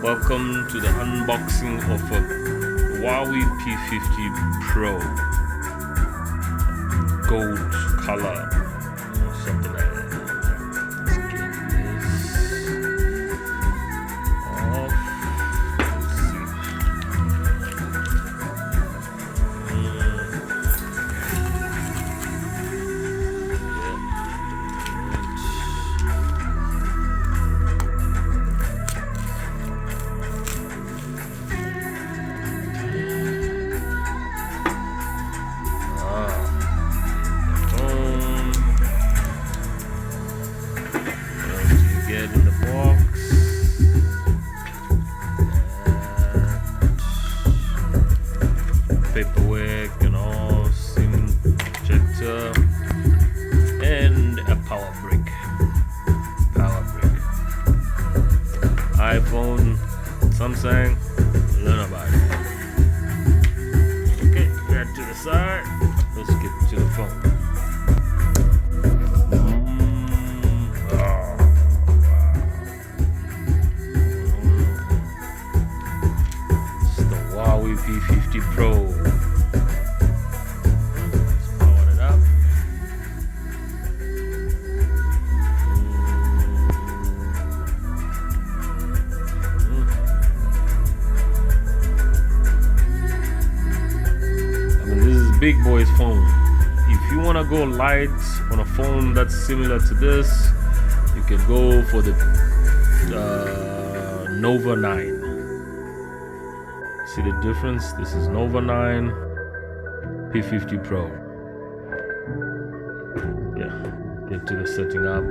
Welcome to the unboxing of a Huawei P50 Pro gold color or something like that. Let's get this off. Let's see. Get in the box. Paperwork and all, SIM ejector, and a power brick. iPhone, Samsung, learn about it. Okay, back to the side. Let's get to the phone. Huawei P50 Pro. Let's power it up. I mean, this is big boy's phone. If you want to go light on a phone that's similar to this, you can go for the Nova 9. See the difference? This is Nova 9 P50 Pro. Yeah, get to the setting up.